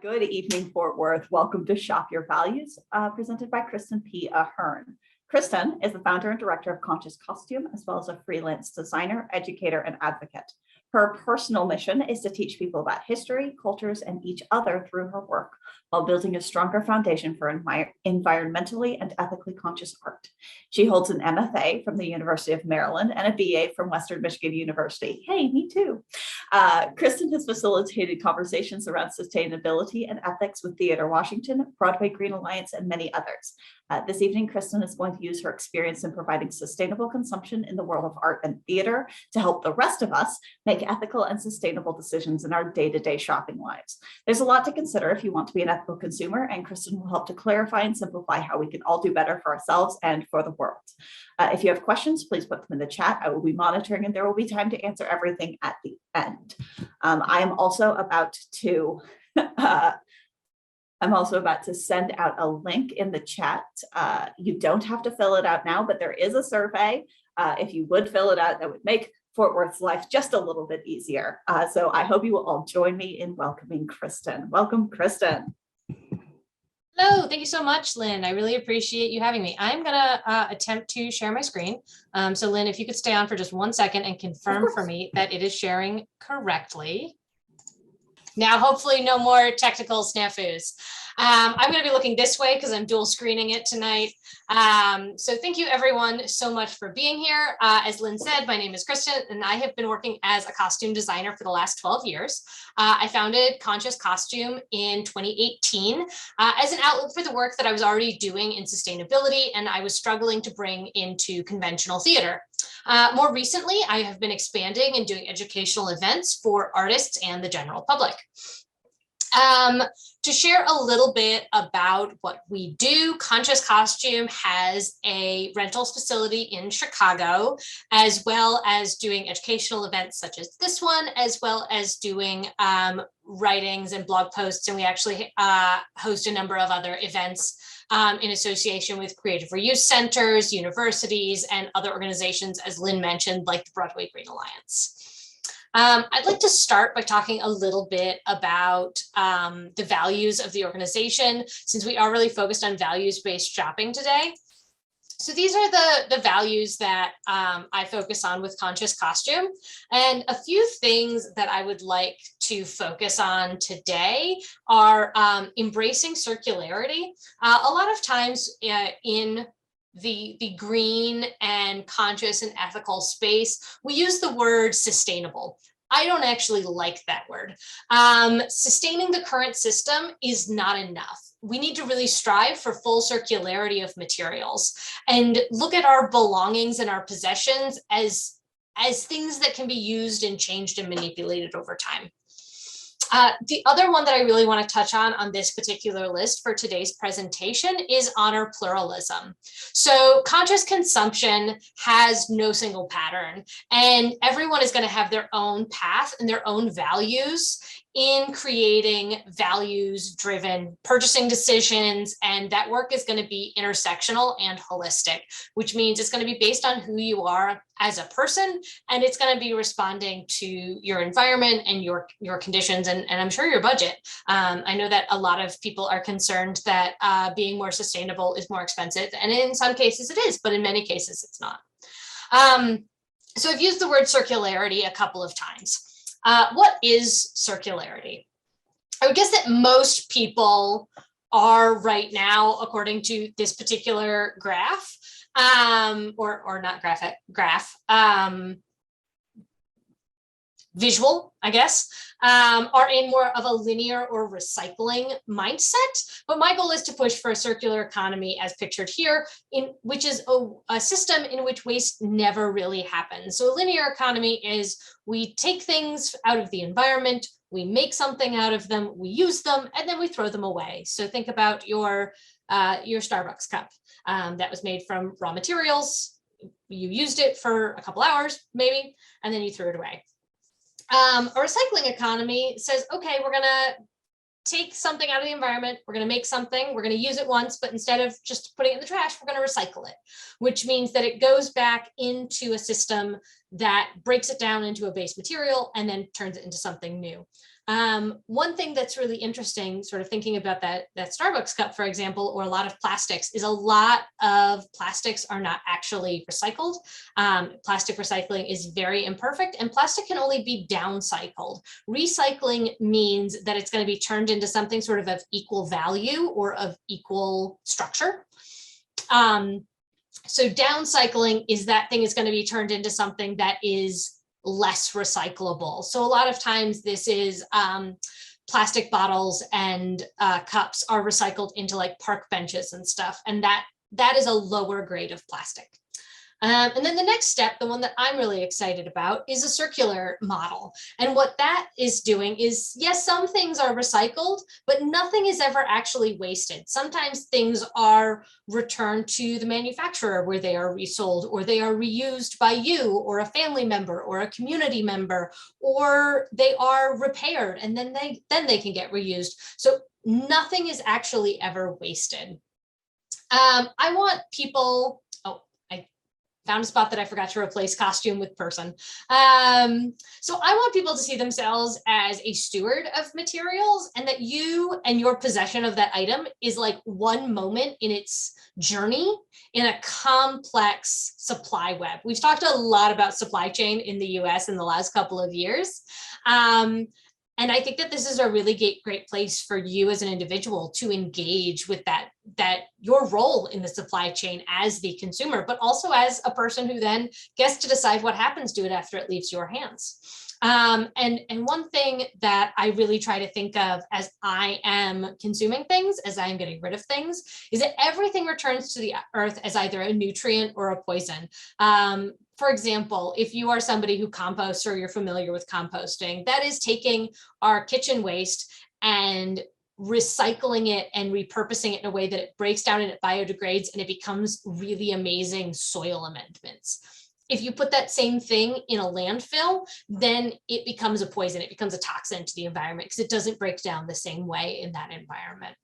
Good evening, Fort Worth. Welcome to Shop Your Values, presented by Kristen P. Ahern. Kristen is the founder and director of Conscious Costume, as well as a freelance designer, educator, and advocate. Her personal mission is to teach people about history, cultures, and each other through her work, while building a stronger foundation for environmentally and ethically conscious art. She holds an MFA from the University of Maryland and a BA from Western Michigan University. Hey, me too. Kristen has facilitated conversations around sustainability and ethics with Theater Washington, Broadway Green Alliance, and many others. This evening, Kristen is going to use her experience in providing sustainable consumption in the world of art and theater to help the rest of us make ethical and sustainable decisions in our day-to-day shopping lives. There's a lot to consider if you want to be an ethical consumer, and Kristen will help to clarify and simplify how we can all do better for ourselves and for the world. If you have questions, please put them in the chat. I will be monitoring, and there will be time to answer everything at the end. I am also about to send out a link in the chat. You don't have to fill it out now, but there is a survey. If you would fill it out, that would make Fort Worth's life just a little bit easier. So I hope you will all join me in welcoming Kristen. Welcome, Kristen. Hello, thank you so much, Lynn. I really appreciate you having me. I'm gonna attempt to share my screen. So Lynn, if you could stay on for just 1 second and confirm for me that it is sharing correctly. Now, hopefully no more technical snafus. I'm going to be looking this way because I'm dual screening it tonight. So thank you everyone so much for being here. As Lynn said, my name is Kristen and I have been working as a costume designer for the last 12 years. I founded Conscious Costume in 2018 as an outlet for the work that I was already doing in sustainability and I was struggling to bring into conventional theater. More recently, I have been expanding and doing educational events for artists and the general public. To share a little bit about what we do, Conscious Costume has a rentals facility in Chicago, as well as doing educational events such as this one, as well as doing writings and blog posts. And we actually host a number of other events in association with creative reuse centers, universities, and other organizations, as Lynn mentioned, like the Broadway Green Alliance. I'd like to start by talking a little bit about the values of the organization, since we are really focused on values-based shopping today. So these are the values that I focus on with Conscious Costume. And a few things that I would like to focus on today are embracing circularity. A lot of times in the green and conscious and ethical space, we use the word sustainable. I don't actually like that word. Sustaining the current system is not enough. We need to really strive for full circularity of materials and look at our belongings and our possessions as things that can be used and changed and manipulated over time. The other one that I really want to touch on this particular list for today's presentation is honor pluralism. So conscious consumption has no single pattern, and everyone is going to have their own path and their own values in creating values-driven purchasing decisions, and that work is going to be intersectional and holistic, which means it's going to be based on who you are as a person, and it's going to be responding to your environment and your conditions, and I'm sure your budget. I know that a lot of people are concerned that being more sustainable is more expensive, and in some cases it is, but in many cases it's not. So I've used the word circularity a couple of times. What is circularity? I would guess that most people are right now, according to this particular graph, or not graph, visual, I guess, are in more of a linear or recycling mindset. But my goal is to push for a circular economy as pictured here, which is a system in which waste never really happens. So a linear economy is we take things out of the environment, we make something out of them, we use them, and then we throw them away. So think about your Starbucks cup that was made from raw materials. You used it for a couple hours, maybe, and then you threw it away. A recycling economy says, okay, we're going to take something out of the environment, we're going to make something, we're going to use it once, but instead of just putting it in the trash, we're going to recycle it, which means that it goes back into a system that breaks it down into a base material and then turns it into something new. One thing that's really interesting, sort of thinking about that Starbucks cup, for example, or a lot of plastics, is a lot of plastics are not actually recycled. Plastic recycling is very imperfect, and plastic can only be downcycled. Recycling means that it's going to be turned into something sort of equal value or of equal structure. So downcycling is that thing is going to be turned into something that is less recyclable. So a lot of times this is plastic bottles and cups are recycled into like park benches and stuff. And that is a lower grade of plastic. And then the next step, the one that I'm really excited about, is a circular model. And what that is doing is, yes, some things are recycled, but nothing is ever actually wasted. Sometimes things are returned to the manufacturer where they are resold, or they are reused by you or a family member or a community member, or they are repaired and then they can get reused. So nothing is actually ever wasted. I want people, found a spot that I forgot to replace costume with person. So I want people to see themselves as a steward of materials, and that you and your possession of that item is like one moment in its journey in a complex supply web. We've talked a lot about supply chain in the US in the last couple of years. And I think that this is a really great place for you as an individual to engage with that your role in the supply chain as the consumer, but also as a person who then gets to decide what happens to it after it leaves your hands. And one thing that I really try to think of as I am consuming things, as I am getting rid of things, is that everything returns to the earth as either a nutrient or a poison. For example, if you are somebody who composts or you're familiar with composting, that is taking our kitchen waste and recycling it and repurposing it in a way that it breaks down and it biodegrades and it becomes really amazing soil amendments. If you put that same thing in a landfill, then it becomes a poison. It becomes a toxin to the environment because it doesn't break down the same way in that environment.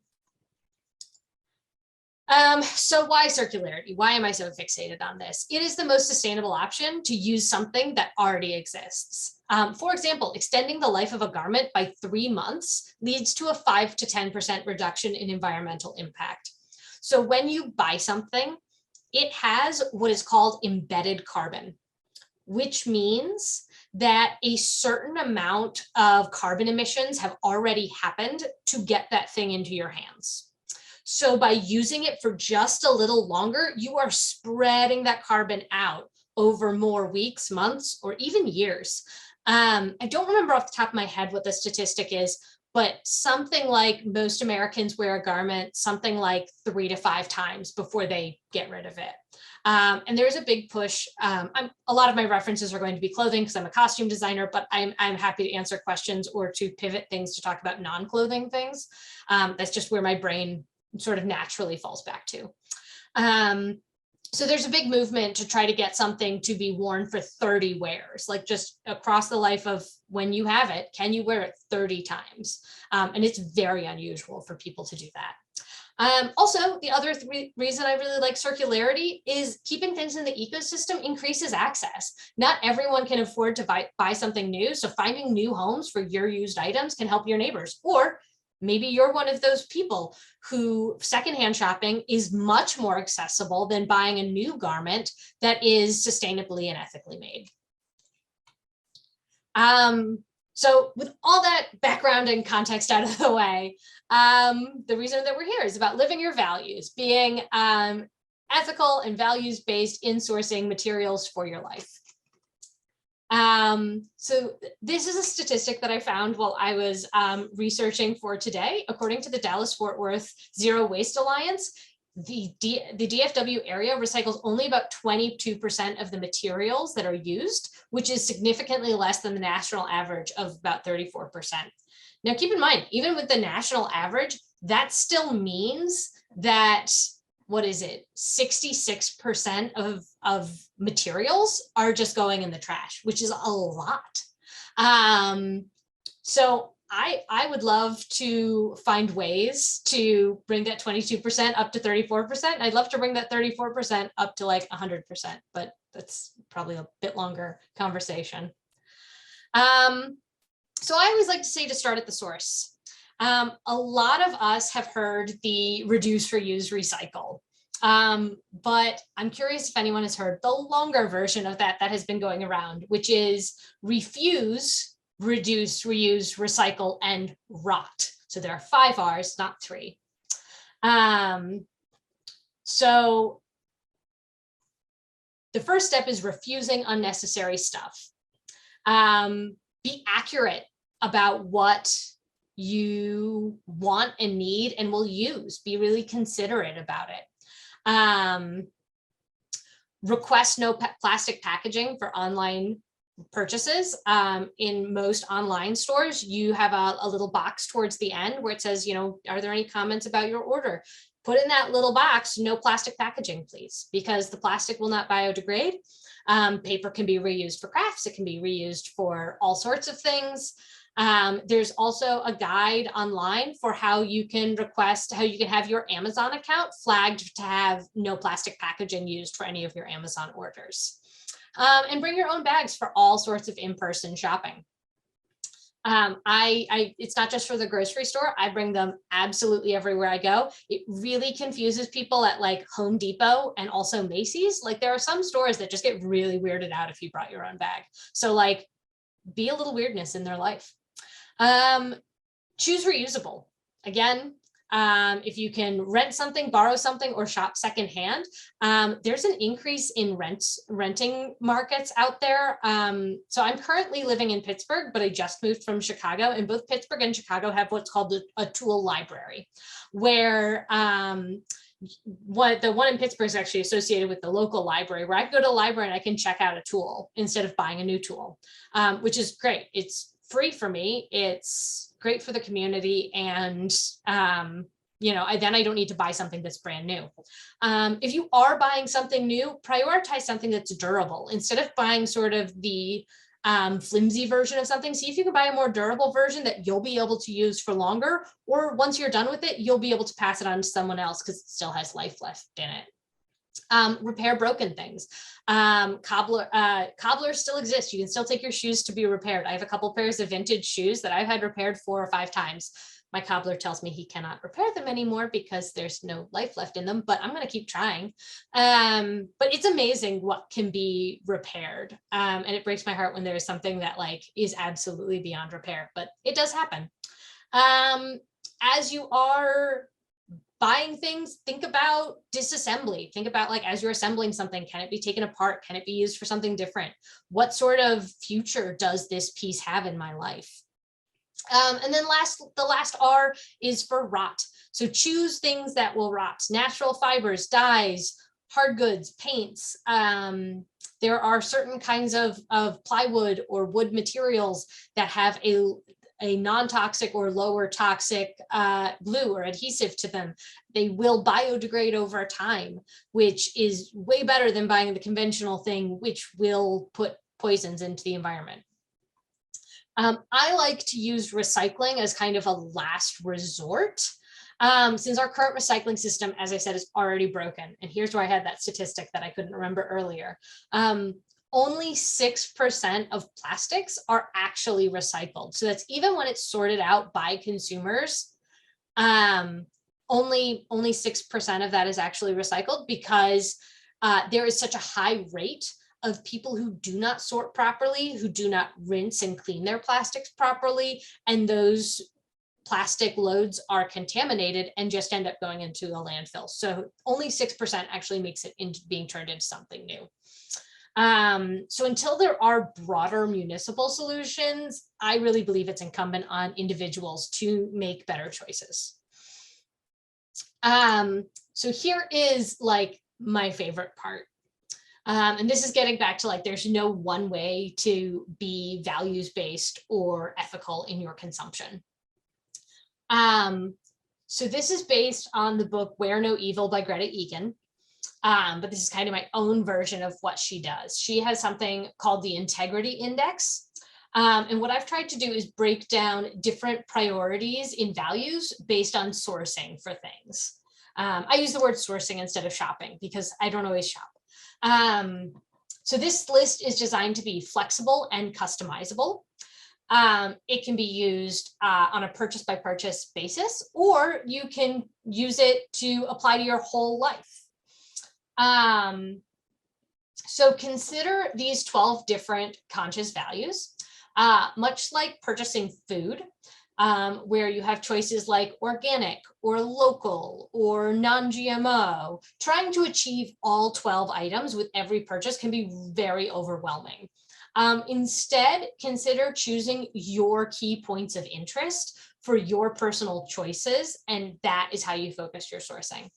So why circularity? Why am I so fixated on this? It is the most sustainable option to use something that already exists. For example, extending the life of a garment by 3 months leads to a 5 to 10% reduction in environmental impact. So when you buy something, it has what is called embedded carbon, which means that a certain amount of carbon emissions have already happened to get that thing into your hands. So by using it for just a little longer, you are spreading that carbon out over more weeks, months, or even years. I don't remember off the top of my head what the statistic is, but something like most Americans wear a garment something like 3 to 5 times before they get rid of it. And there's a big push. A lot of my references are going to be clothing because I'm a costume designer, but I'm happy to answer questions or to pivot things to talk about non-clothing things. That's just where my brain sort of naturally falls back to. So there's a big movement to try to get something to be worn for 30 wears, like just across the life of when you have it, can you wear it 30 times? And it's very unusual for people to do that. Also, the other reason I really like circularity is keeping things in the ecosystem increases access. Not everyone can afford to buy something new, so finding new homes for your used items can help your neighbors. Or maybe you're one of those people who secondhand shopping is much more accessible than buying a new garment that is sustainably and ethically made. So with all that background and context out of the way, the reason that we're here is about living your values, being ethical and values-based in sourcing materials for your life. So this is a statistic that I found while I was researching for today. According to the Dallas-Fort Worth Zero Waste Alliance, the DFW area recycles only about 22% of the materials that are used, which is significantly less than the national average of about 34%. Now, keep in mind, even with the national average, that still means that, what is it, 66% of materials are just going in the trash, which is a lot. So I would love to find ways to bring that 22% up to 34%. I'd love to bring that 34% up to like 100%, but that's probably a bit longer conversation. So I always like to say to start at the source. A lot of us have heard the reduce, reuse, recycle. But I'm curious if anyone has heard the longer version of that has been going around, which is refuse, reduce, reuse, recycle, and rot. So there are 5 R's, not 3. So the first step is refusing unnecessary stuff. Be accurate about what you want and need and will use. Be really considerate about it. Request no plastic packaging for online purchases. In most online stores, you have a little box towards the end where it says, you know, are there any comments about your order? Put in that little box, no plastic packaging, please, because the plastic will not biodegrade. Paper can be reused for crafts. It can be reused for all sorts of things. There's also a guide online for how you can have your Amazon account flagged to have no plastic packaging used for any of your Amazon orders. And bring your own bags for all sorts of in-person shopping. It's not just for the grocery store. I bring them absolutely everywhere I go. It really confuses people at like Home Depot and also Macy's. Like there are some stores that just get really weirded out if you brought your own bag. So like be a little weirdness in their life. Choose reusable. Again, if you can rent something, borrow something, or shop secondhand, there's an increase in renting markets out there. So I'm currently living in Pittsburgh, but I just moved from Chicago, and both Pittsburgh and Chicago have what's called a tool library, where the one in Pittsburgh is actually associated with the local library, where I can go to the library and I can check out a tool instead of buying a new tool, which is great. It's free for me. It's great for the community, and then I don't need to buy something that's brand new. If you are buying something new, prioritize something that's durable instead of buying sort of the flimsy version of something. See if you can buy a more durable version that you'll be able to use for longer, or once you're done with it, you'll be able to pass it on to someone else because it still has life left in it. Repair broken things. Cobblers still exist. You can still take your shoes to be repaired. I have a couple pairs of vintage shoes that I've had repaired 4 or 5 times. My cobbler tells me he cannot repair them anymore because there's no life left in them, but I'm going to keep trying. But it's amazing what can be repaired. And it breaks my heart when there's something that like is absolutely beyond repair, but it does happen. As you are buying things, think about disassembly. Think about like, as you're assembling something, can it be taken apart? Can it be used for something different? What sort of future does this piece have in my life? And then the last R is for rot. So choose things that will rot. Natural fibers, dyes, hard goods, paints. There are certain kinds of plywood or wood materials that have a non-toxic or lower toxic glue or adhesive to them. They will biodegrade over time, which is way better than buying the conventional thing, which will put poisons into the environment. I like to use recycling as kind of a last resort, since our current recycling system, as I said, is already broken. And here's where I had that statistic that I couldn't remember earlier. Only 6% of plastics are actually recycled. So that's even when it's sorted out by consumers, only 6% of that is actually recycled, because there is such a high rate of people who do not sort properly, who do not rinse and clean their plastics properly, and those plastic loads are contaminated and just end up going into a landfill. So only 6% actually makes it into being turned into something new. So until there are broader municipal solutions, I really believe it's incumbent on individuals to make better choices. So here is like my favorite part. And this is getting back to like, there's no one way to be values-based or ethical in your consumption. So this is based on the book Where No Evil by Greta Egan. But this is kind of my own version of what she does. She has something called the Integrity Index. And what I've tried to do is break down different priorities in values based on sourcing for things. I use the word sourcing instead of shopping because I don't always shop. So this list is designed to be flexible and customizable. It can be used on a purchase by purchase basis, or you can use it to apply to your whole life. So consider these 12 different conscious values, much like purchasing food, where you have choices like organic or local or non-GMO. Trying to achieve all 12 items with every purchase can be very overwhelming. Instead, consider choosing your key points of interest for your personal choices, and that is how you focus your sourcing.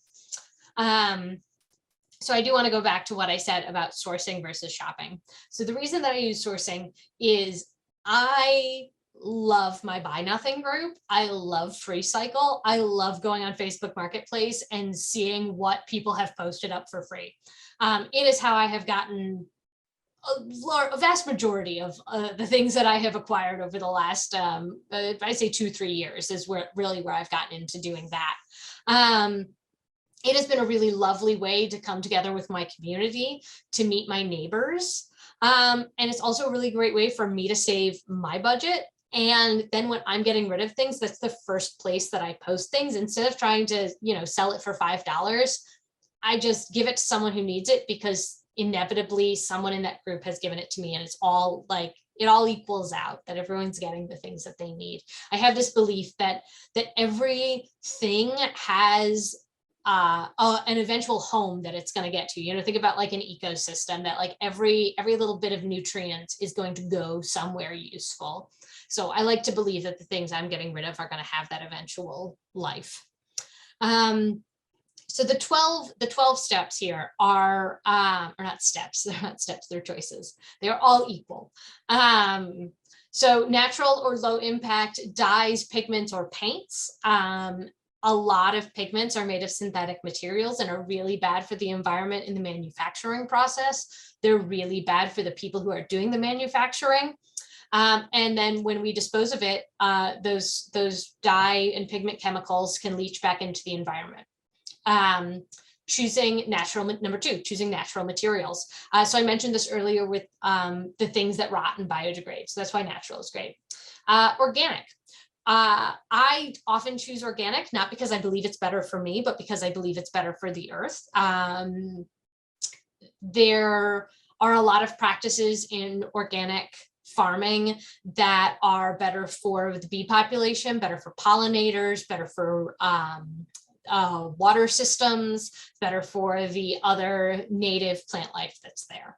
So I do want to go back to what I said about sourcing versus shopping. So the reason that I use sourcing is I love my Buy Nothing group. I love Free Cycle. I love going on Facebook Marketplace and seeing what people have posted up for free. It is how I have gotten a vast majority of the things that I have acquired over the last, I say 2-3 years is where I've gotten into doing that. It has been a really lovely way to come together with my community, to meet my neighbors. And it's also a really great way for me to save my budget. And then when I'm getting rid of things, that's the first place that I post things. Instead of trying to, sell it for $5, I just give it to someone who needs it, because inevitably someone in that group has given it to me, and it's all like, it all equals out, that everyone's getting the things that they need. I have this belief that everything has an eventual home that it's going to get to. Think about like an ecosystem, that like every little bit of nutrient is going to go somewhere useful. So I like to believe that the things I'm getting rid of are going to have that eventual life. So the 12 steps here are, or not steps, they're not steps, they're choices. They're all equal. So natural or low impact dyes, pigments, or paints. A lot of pigments are made of synthetic materials and are really bad for the environment in the manufacturing process. They're really bad for the people who are doing the manufacturing. And then when we dispose of it, those dye and pigment chemicals can leach back into the environment. Choosing number 2, choosing natural materials. So I mentioned this earlier with the things that rot and biodegrade. So that's why natural is great. Organic. I often choose organic, not because I believe it's better for me, but because I believe it's better for the earth. There are a lot of practices in organic farming that are better for the bee population, better for pollinators, better for water systems, better for the other native plant life that's there.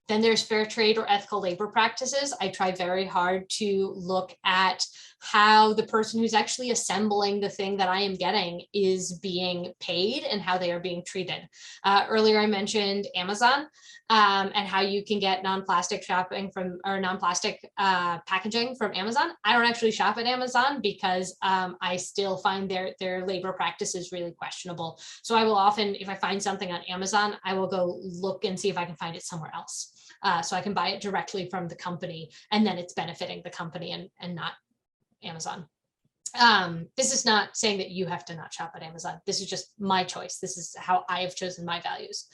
Then there's fair trade or ethical labor practices. I try very hard to look at how the person who's actually assembling the thing that I am getting is being paid and how they are being treated. Earlier, I mentioned Amazon and how you can get non-plastic shopping from, or non-plastic packaging from Amazon. I don't actually shop at Amazon because I still find their labor practices really questionable. So I will often, if I find something on Amazon, I will go look and see if I can find it somewhere else. So I can buy it directly from the company, and then it's benefiting the company and not Amazon. This is not saying that you have to not shop at Amazon. This is just my choice. This is how I have chosen my values.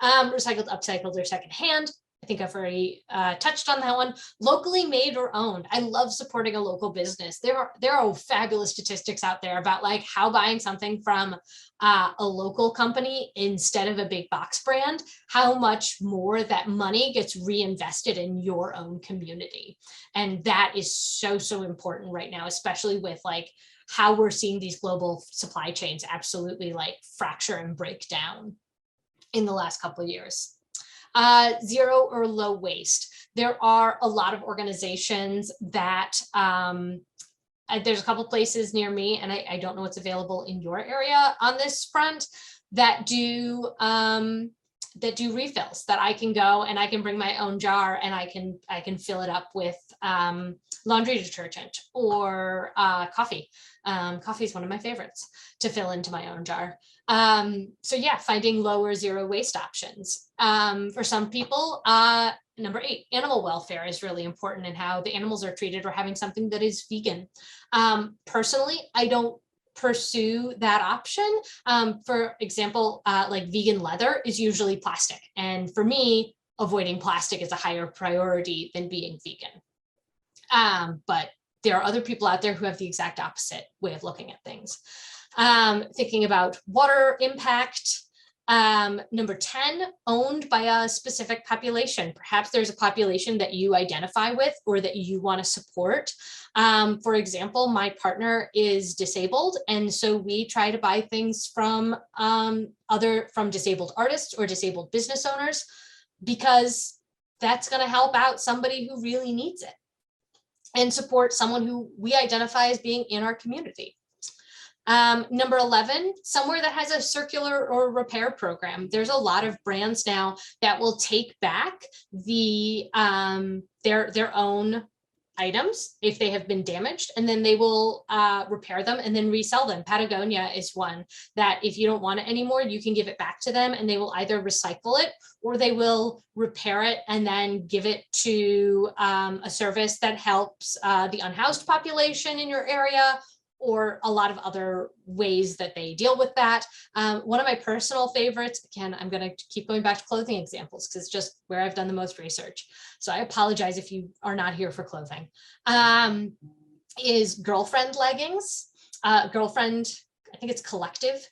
Recycled, upcycled, or secondhand. I think I've already touched on that one. Locally made or owned. I love supporting a local business. There are fabulous statistics out there about like how buying something from a local company instead of a big box brand, how much more that money gets reinvested in your own community. And that is so, so important right now, especially with like how we're seeing these global supply chains absolutely like fracture and break down in the last couple of years. Zero or low waste. There are a lot of organizations that there's a couple places near me, and I don't know what's available in your area on this front, that do refills, that I can go and I can bring my own jar and I can fill it up with laundry detergent or coffee. Coffee is one of my favorites to fill into my own jar. So yeah, finding low or zero waste options. For some people, number 8, animal welfare is really important, and how the animals are treated, or having something that is vegan. Personally, I don't pursue that option. For example, like vegan leather is usually plastic. And for me, avoiding plastic is a higher priority than being vegan. But there are other people out there who have the exact opposite way of looking at things. Thinking about water impact. Number 10, owned by a specific population. Perhaps there's a population that you identify with or that you want to support. For example, my partner is disabled, and so we try to buy things from disabled artists or disabled business owners, because that's going to help out somebody who really needs it and support someone who we identify as being in our community. Number 11, somewhere that has a circular or repair program. There's a lot of brands now that will take back their own items if they have been damaged, and then they will repair them and then resell them. Patagonia is one that if you don't want it anymore, you can give it back to them and they will either recycle it or they will repair it and then give it to a service that helps the unhoused population in your area, or a lot of other ways that they deal with that. One of my personal favorites, again, I'm going to keep going back to clothing examples because it's just where I've done the most research. So I apologize if you are not here for clothing, is Girlfriend leggings. Girlfriend, I think it's Collective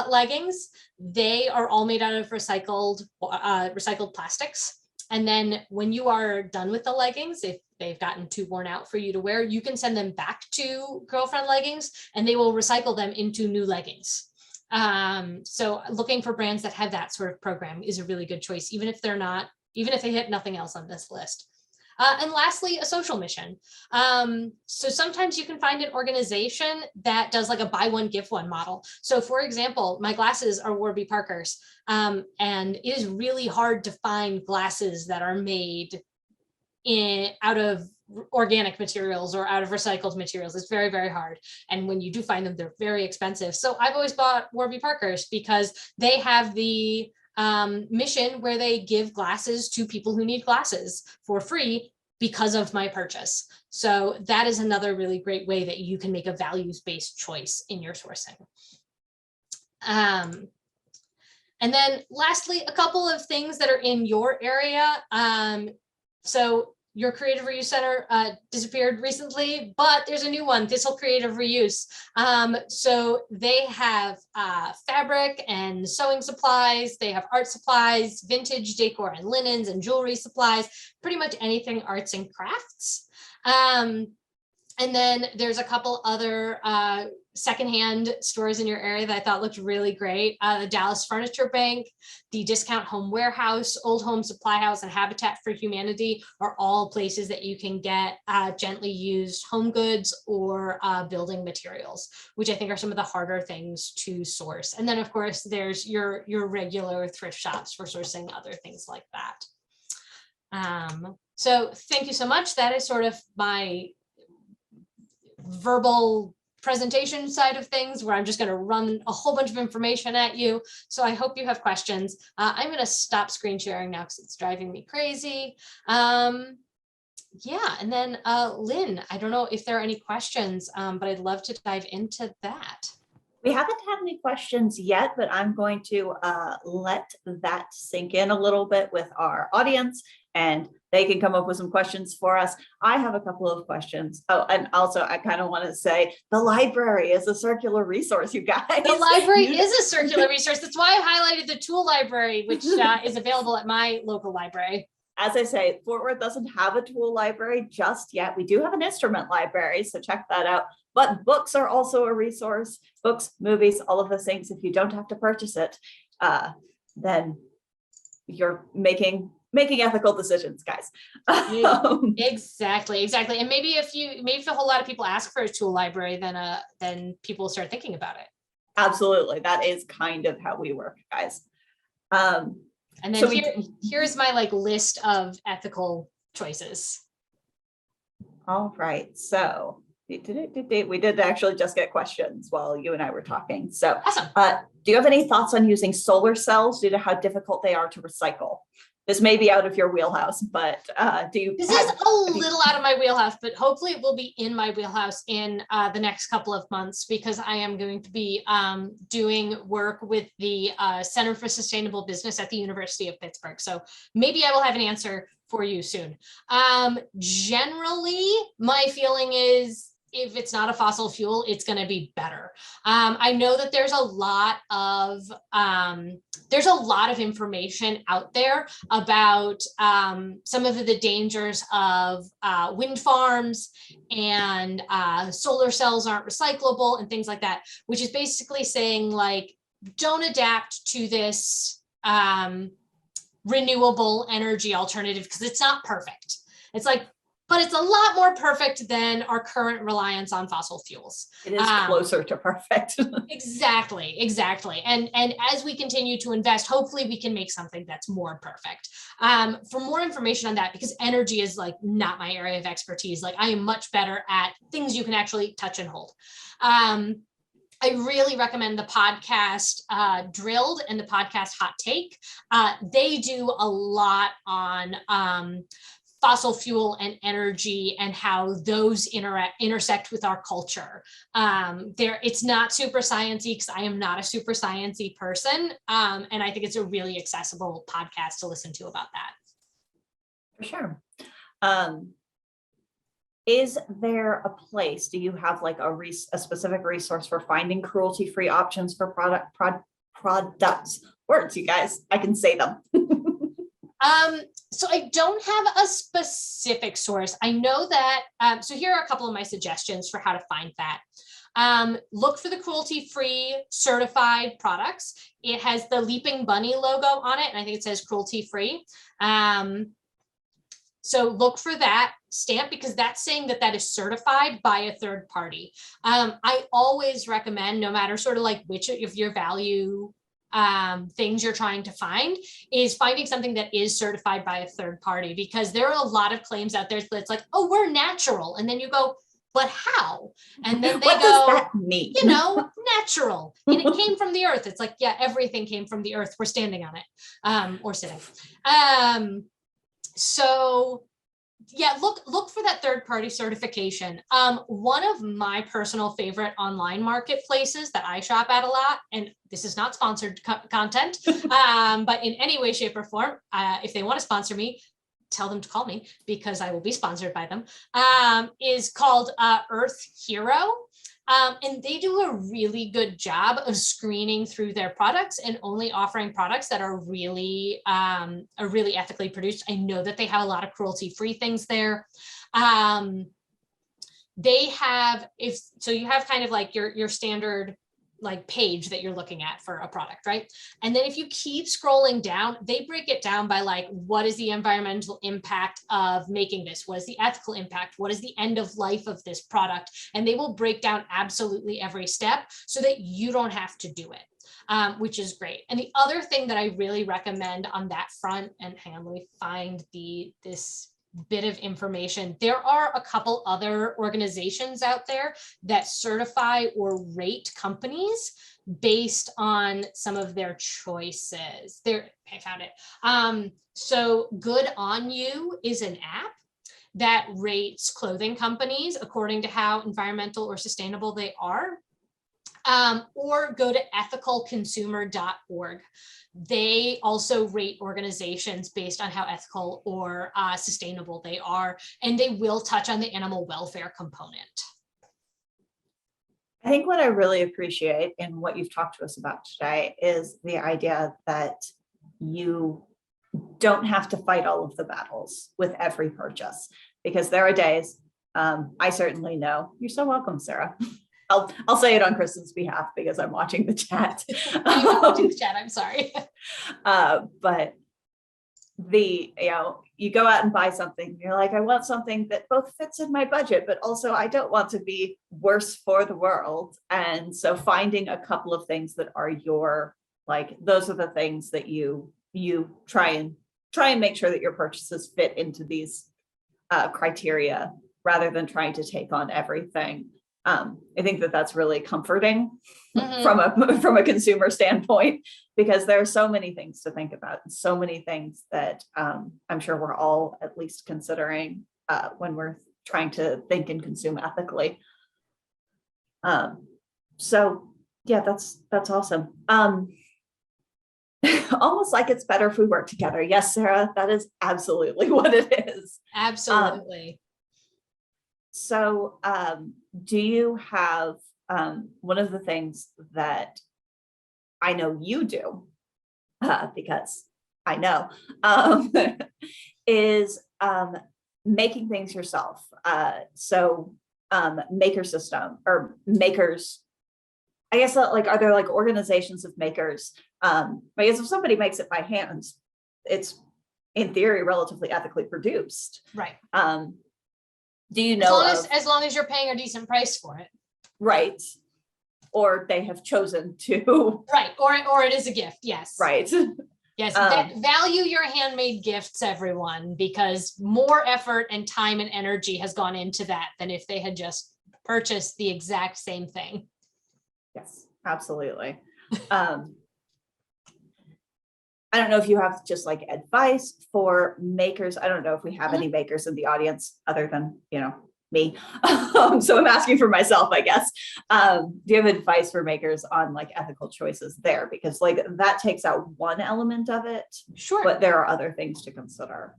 leggings. They are all made out of recycled plastics. And then when you are done with the leggings, if they've gotten too worn out for you to wear, you can send them back to Girlfriend leggings and they will recycle them into new leggings. So looking for brands that have that sort of program is a really good choice, even if they hit nothing else on this list. And lastly, a social mission. So sometimes you can find an organization that does like a buy one, give one model. So for example, my glasses are Warby Parker's, and it is really hard to find glasses that are made out of organic materials or out of recycled materials. It's very, very hard. And when you do find them, they're very expensive. So I've always bought Warby Parker's because they have the mission where they give glasses to people who need glasses for free because of my purchase. So that is another really great way that you can make a values-based choice in your sourcing. And then lastly, a couple of things that are in your area. So your Creative Reuse Center disappeared recently, but there's a new one, Thistle Creative Reuse. So they have fabric and sewing supplies, they have art supplies, vintage decor and linens and jewelry supplies, pretty much anything arts and crafts. And then there's a couple other secondhand stores in your area that I thought looked really great. The Dallas Furniture Bank, the Discount Home Warehouse, Old Home Supply House, and Habitat for Humanity are all places that you can get gently used home goods or building materials, which I think are some of the harder things to source. And then of course, there's your regular thrift shops for sourcing other things like that. So thank you so much. That is sort of my verbal presentation side of things, where I'm just going to run a whole bunch of information at you. So I hope you have questions. I'm going to stop screen sharing now because it's driving me crazy. Yeah, and then Lynn, I don't know if there are any questions, but I'd love to dive into that. We haven't had any questions yet, but I'm going to let that sink in a little bit with our audience, and they can come up with some questions for us. I have a couple of questions. Oh, and also I kind of want to say the library is a circular resource, you guys. The library is a circular resource. That's why I highlighted the tool library, which is available at my local library. As I say, Fort Worth doesn't have a tool library just yet. We do have an instrument library, so check that out. But books are also a resource. Books, movies, all of those things. If you don't have to purchase it, then you're making ethical decisions, guys. Exactly. And maybe if a whole lot of people ask for a tool library, then people will start thinking about it. Absolutely, that is kind of how we work, guys. And then here's my list of ethical choices. All right, so we did actually just get questions while you and I were talking. So awesome. Do you have any thoughts on using solar cells due to how difficult they are to recycle? this may be out of your wheelhouse, but This is a little out of my wheelhouse, but hopefully it will be in my wheelhouse in the next couple of months, because I am going to be doing work with the Center for Sustainable Business at the University of Pittsburgh. So maybe I will have an answer for you soon. Generally, my feeling is, if it's not a fossil fuel, it's going to be better. I know that there's a lot of information out there about some of the dangers of wind farms, and solar cells aren't recyclable and things like that, which is basically saying, like, don't adapt to this renewable energy alternative because it's not perfect. It's like, but it's a lot more perfect than our current reliance on fossil fuels. It is closer to perfect. Exactly. And as we continue to invest, hopefully we can make something that's more perfect. For more information on that, because energy is like not my area of expertise, like I am much better at things you can actually touch and hold. I really recommend the podcast Drilled and the podcast Hot Take. They do a lot on fossil fuel and energy and how those intersect with our culture. It's not super sciencey, because I am not a super sciencey person. And I think it's a really accessible podcast to listen to about that. For sure. Is there a place, do you have like a specific resource for finding cruelty-free options for products? Words, you guys, I can say them. So I don't have a specific source. I know that, so here are a couple of my suggestions for how to find that. Look for the cruelty-free certified products. It has the Leaping Bunny logo on it, and I think it says cruelty-free. So look for that stamp, because that's saying that that is certified by a third party. I always recommend, no matter sort of like which of your value things you're trying to find, is finding something that is certified by a third party, because there are a lot of claims out there that's like, oh, we're natural. And then you go, but how? And then they what go, does that mean? Natural. And it came from the earth. It's like, yeah, everything came from the earth. We're standing on it, or sitting. So yeah, look for that third-party certification. One of my personal favorite online marketplaces that I shop at a lot, and this is not sponsored content, but in any way, shape, or form, if they want to sponsor me, tell them to call me, because I will be sponsored by them, is called Earth Hero. And they do a really good job of screening through their products and only offering products that are really ethically produced. I know that they have a lot of cruelty-free things there. They have, you have kind of like your standard like page that you're looking at for a product, right? And then if you keep scrolling down, they break it down by like, what is the environmental impact of making this? What is the ethical impact? What is the end of life of this product? And they will break down absolutely every step so that you don't have to do it, which is great. And the other thing that I really recommend on that front, and hang on, let me find this bit of information. There are a couple other organizations out there that certify or rate companies based on some of their choices. I found it. So Good On You is an app that rates clothing companies according to how environmental or sustainable they are. Or go to ethicalconsumer.org. They also rate organizations based on how ethical or sustainable they are, and they will touch on the animal welfare component. I think what I really appreciate in what you've talked to us about today is the idea that you don't have to fight all of the battles with every purchase, because there are days, I certainly know, you're so welcome, Sarah. I'll say it on Kristen's behalf because I'm watching the chat. I'm watching the chat, I'm sorry. But you go out and buy something, you're like, I want something that both fits in my budget, but also I don't want to be worse for the world. And so finding a couple of things that are those are the things that you try and make sure that your purchases fit into these criteria, rather than trying to take on everything. I think that that's really comforting Mhm. from a consumer standpoint, because there are so many things to think about, and so many things that I'm sure we're all at least considering when we're trying to think and consume ethically. So yeah, that's awesome. Almost like it's better if we work together. Yes, Sarah, that is absolutely what it is. Absolutely. So do you have one of the things that I know you do, because I know, is making things yourself. So maker system or makers, I guess, like, are there like organizations of makers? Because if somebody makes it by hand, it's in theory relatively ethically produced. Right. Do you know as long as you're paying a decent price for it. Right. Or they have chosen to. Right. Or it is a gift. Yes. Right. Yes. Value your handmade gifts, everyone, because more effort and time and energy has gone into that than if they had just purchased the exact same thing. Yes, absolutely. I don't know if you have just like advice for makers. I don't know if we have any makers in the audience other than, me. So I'm asking for myself, I guess. Do you have advice for makers on like ethical choices there? Because like that takes out one element of it. Sure. But there are other things to consider.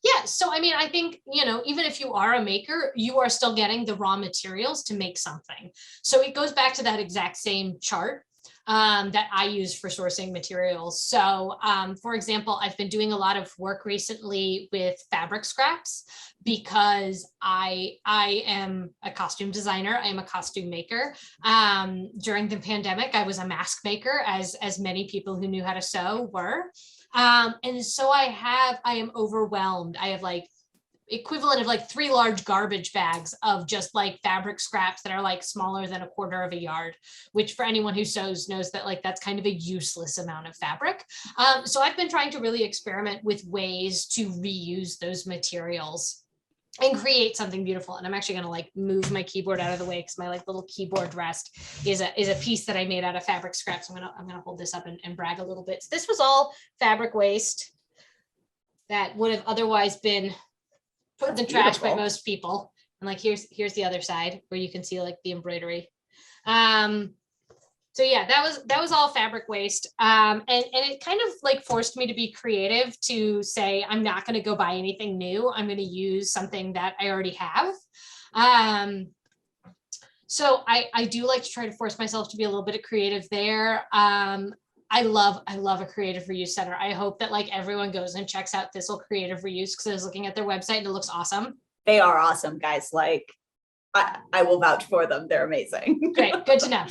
Yeah. So, I mean, I think, even if you are a maker, you are still getting the raw materials to make something. So it goes back to that exact same chart that I use for sourcing materials. So, for example, I've been doing a lot of work recently with fabric scraps because I am a costume designer. I am a costume maker. During the pandemic, I was a mask maker, as many people who knew how to sew were. And so I am overwhelmed. I have like equivalent of like 3 large garbage bags of just like fabric scraps that are like smaller than 1/4 of a yard, which for anyone who sews knows that like that's kind of a useless amount of fabric. So I've been trying to really experiment with ways to reuse those materials and create something beautiful. And I'm actually going to like move my keyboard out of the way because my like little keyboard rest is a piece that I made out of fabric scraps. I'm gonna hold this up and brag a little bit. So this was all fabric waste that would have otherwise been put in the trash by most people. And like here's the other side where you can see like the embroidery. So yeah, that was all fabric waste. And it kind of like forced me to be creative, to say, I'm not going to go buy anything new. I'm going to use something that I already have. So I do like to try to force myself to be a little bit of creative there. I love a creative reuse center. I hope that like everyone goes and checks out Thistle Creative Reuse, because I was looking at their website and it looks awesome. They are awesome, guys. Like, I will vouch for them. They're amazing. Great, good to know.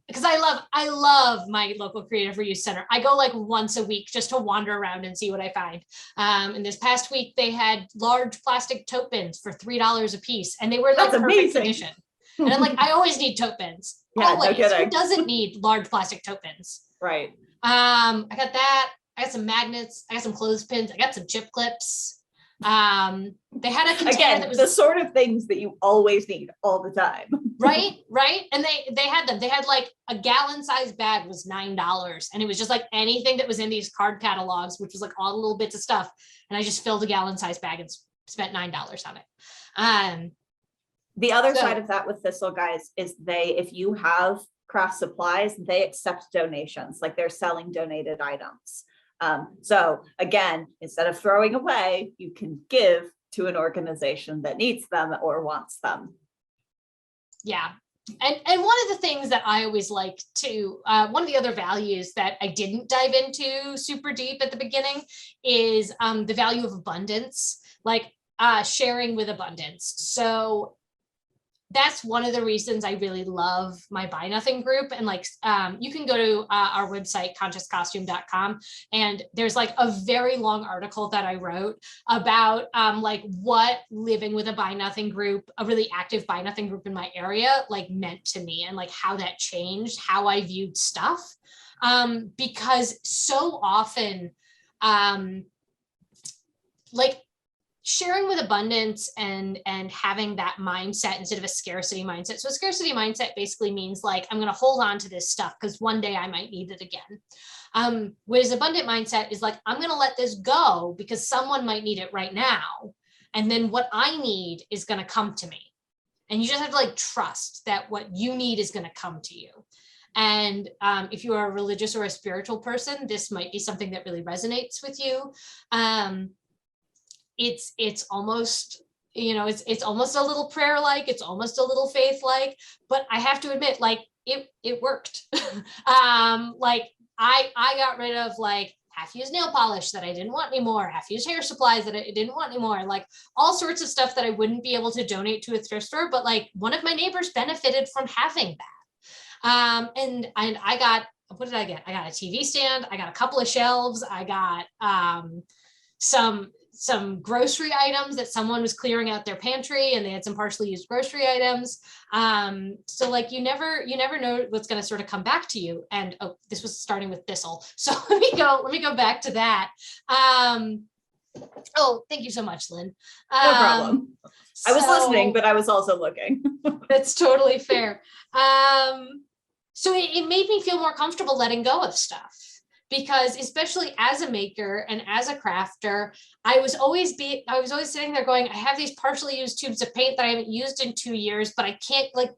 Because I love my local creative reuse center. I go like once a week just to wander around and see what I find. And this past week they had large plastic tote bins for $3 a piece, and they were like perfect condition. And I'm like, I always need tote bins. Yeah, always. No kidding. Who doesn't need large plastic tote bins? Right. I got that. I got some magnets. I got some clothespins. I got some chip clips. They had a container that was the sort of things that you always need all the time. right. And they had them. They had like a gallon size bag was $9, and it was just like anything that was in these card catalogs, which was like all the little bits of stuff. And I just filled a gallon size bag and spent $9 on it. The other side of that with Thistle, guys, is if you have craft supplies, they accept donations, like they're selling donated items. So again, instead of throwing away, you can give to an organization that needs them or wants them. Yeah. And one of the things that I always like to, one of the other values that I didn't dive into super deep at the beginning is the value of abundance, like sharing with abundance. So that's one of the reasons I really love my Buy Nothing group. And like, you can go to our website, consciouscostume.com, and there's like a very long article that I wrote about like what living with a Buy Nothing group, a really active Buy Nothing group in my area, like meant to me, and like how that changed how I viewed stuff. Because so often, like, sharing with abundance and having that mindset instead of a scarcity mindset. So a scarcity mindset basically means like, I'm going to hold on to this stuff because one day I might need it again. Whereas abundant mindset is like, I'm going to let this go because someone might need it right now. And then what I need is going to come to me. And you just have to like trust that what you need is going to come to you. And if you are a religious or a spiritual person, this might be something that really resonates with you. It's almost, it's almost a little prayer-like, it's almost a little faith-like, but I have to admit, like, it worked. Like I got rid of like half-used nail polish that I didn't want anymore, half-used hair supplies that I didn't want anymore, like all sorts of stuff that I wouldn't be able to donate to a thrift store, but like one of my neighbors benefited from having that. And I got, what did I get? I got a TV stand, I got a couple of shelves, I got some grocery items that someone was clearing out their pantry and they had some partially used grocery items. So like you never know what's going to sort of come back to you. And oh, this was starting with thistle. So let me go back to that. Oh, thank you so much, Lynn. No problem. I was listening, but I was also looking. That's totally fair. So it made me feel more comfortable letting go of stuff. Because especially as a maker and as a crafter, I was always sitting there going, I have these partially used tubes of paint that I haven't used in 2 years, but I can't, like,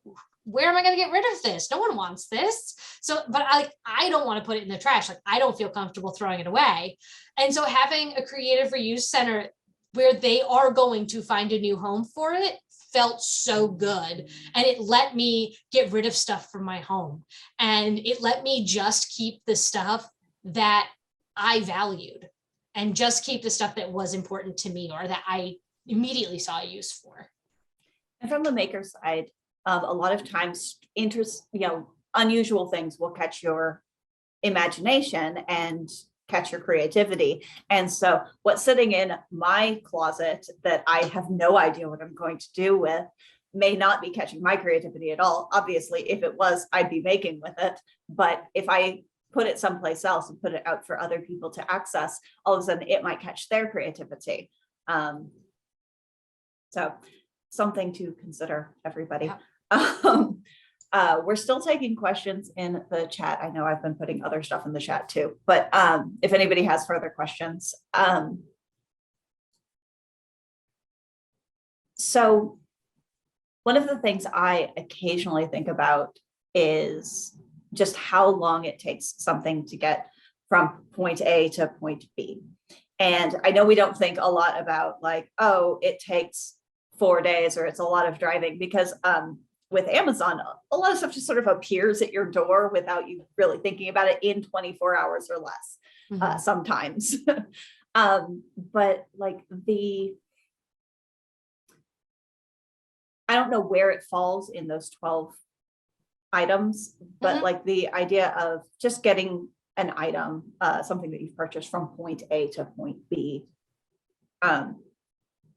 where am I going to get rid of this? No one wants this. So, but I don't want to put it in the trash. Like, I don't feel comfortable throwing it away. And so having a creative reuse center where they are going to find a new home for it felt so good. And it let me get rid of stuff from my home. And it let me just keep the stuff that I valued and just keep the stuff that was important to me or that I immediately saw a use for. And from the maker side, a lot of times unusual things will catch your imagination and catch your creativity. And so what's sitting in my closet that I have no idea what I'm going to do with may not be catching my creativity at all. Obviously, if it was, I'd be making with it. But if I put it someplace else and put it out for other people to access, all of a sudden it might catch their creativity. So something to consider, everybody. Yeah. We're still taking questions in the chat. I know I've been putting other stuff in the chat too, but if anybody has further questions. So one of the things I occasionally think about is just how long it takes something to get from point A to point B. And I know we don't think a lot about like, oh, it takes 4 days or it's a lot of driving, because with Amazon, a lot of stuff just sort of appears at your door without you really thinking about it in 24 hours or less, sometimes. But like I don't know where it falls in those 12 items, but like the idea of just getting an item, something that you've purchased from point A to point B.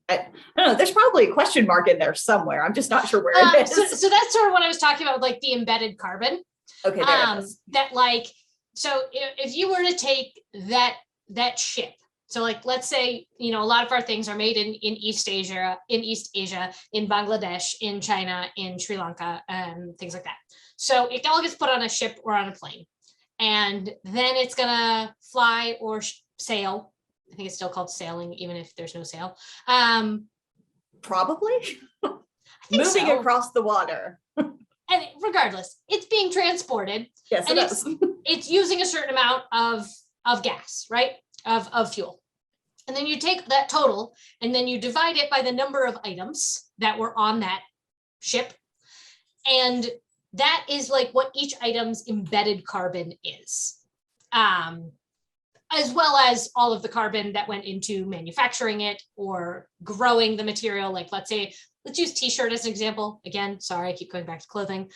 I don't know, there's probably a question mark in there somewhere. I'm just not sure where it is. So that's sort of what I was talking about, like the embedded carbon. Okay, there it is. That like, so if you were to take that ship, so like, let's say, a lot of our things are made in East Asia, in Bangladesh, in China, in Sri Lanka, and things like that. So it all gets put on a ship or on a plane, and then it's gonna fly or sail. I think it's still called sailing, even if there's no sail. Probably. Moving across the water. And regardless, it's being transported. Yes, and it is. It's using a certain amount of gas, right? Of fuel. And then you take that total and then you divide it by the number of items that were on that ship. And that is like what each item's embedded carbon is. As well as all of the carbon that went into manufacturing it or growing the material. Like, let's use t-shirt as an example. Again, sorry, I keep going back to clothing.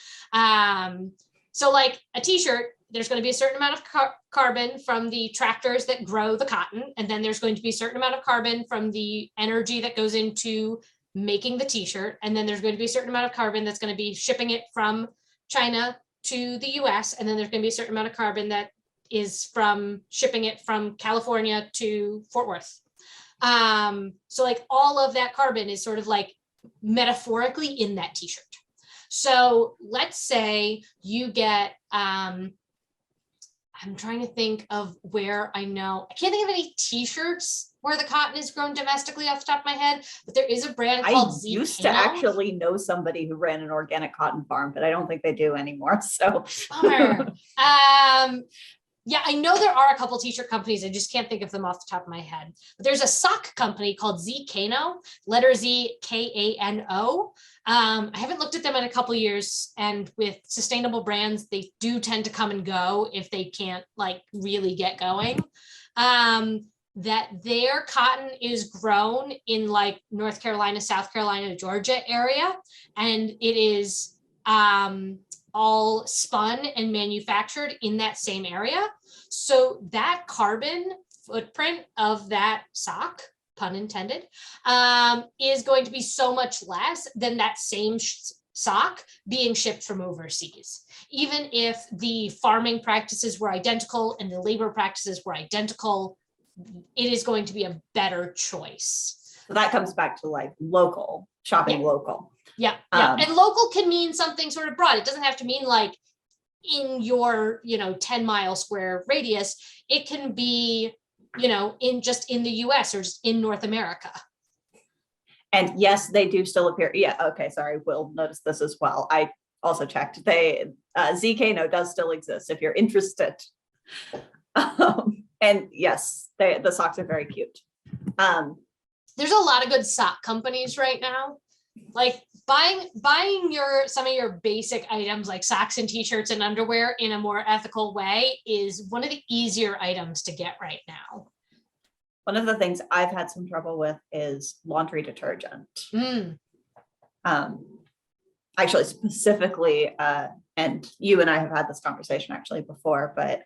So like a t-shirt, there's going to be a certain amount of carbon from the tractors that grow the cotton. And then there's going to be a certain amount of carbon from the energy that goes into making the t-shirt. And then there's going to be a certain amount of carbon that's going to be shipping it from China to the US. And then there's going to be a certain amount of carbon that is from shipping it from California to Fort Worth. So like all of that carbon is sort of like metaphorically in that t-shirt. So let's say you get, I'm trying to think of where I can't think of any t-shirts where the cotton is grown domestically off the top of my head, but there is a brand called I used to actually know somebody who ran an organic cotton farm, but I don't think they do anymore. So bummer. Yeah, I know there are a couple t-shirt companies. I just can't think of them off the top of my head. But there's a sock company called Zkano, letter Z Kano. I haven't looked at them in a couple years, and with sustainable brands, they do tend to come and go if they can't like really get going. That their cotton is grown in like North Carolina, South Carolina, Georgia area, and it is all spun and manufactured in that same area. So that carbon footprint of that sock, pun intended, is going to be so much less than that same sock being shipped from overseas. Even if the farming practices were identical and the labor practices were identical, it is going to be a better choice. So that comes back to like local, shopping local. Yeah. And local can mean something sort of broad. It doesn't have to mean like in your, 10-mile square radius. It can be, in the US or just in North America. And yes, they do still appear. Yeah. Okay. Sorry. We'll notice this as well. I also checked. Zkano does still exist if you're interested. And yes, the socks are very cute. There's a lot of good sock companies right now. Like buying some of your basic items like socks and t-shirts and underwear in a more ethical way is one of the easier items to get right now. One of the things I've had some trouble with is laundry detergent. Actually, specifically, and you and I have had this conversation actually before, but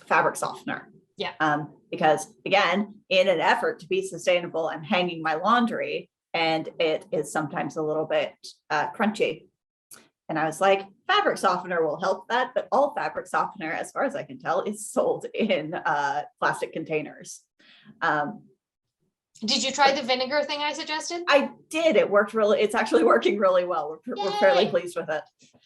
fabric softener. Yeah. Because again, in an effort to be sustainable, I'm hanging my laundry and it is sometimes a little bit crunchy. And I was like, fabric softener will help that, but all fabric softener, as far as I can tell, is sold in plastic containers. Did you try the vinegar thing I suggested? I did. It's actually working really well. We're fairly pleased with it.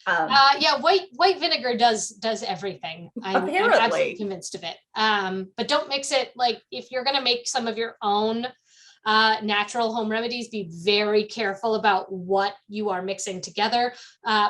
Yeah, white vinegar does everything. I'm absolutely convinced of it. But don't mix it. Like if you're going to make some of your own natural home remedies, be very careful about what you are mixing together.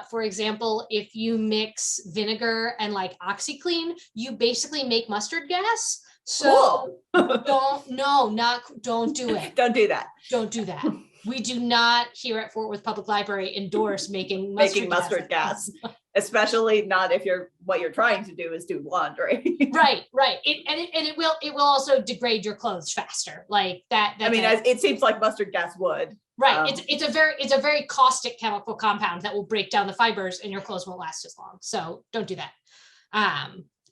For example, if you mix vinegar and like OxyClean, you basically make mustard gas. So don't do it. Don't do that. Don't do that. We do not here at Fort Worth Public Library endorse making mustard gas. Especially not if what you're trying to do is do laundry. Right. It will also degrade your clothes faster. Like that. It seems like mustard gas would. Right. It's a very caustic chemical compound that will break down the fibers and your clothes won't last as long. So don't do that.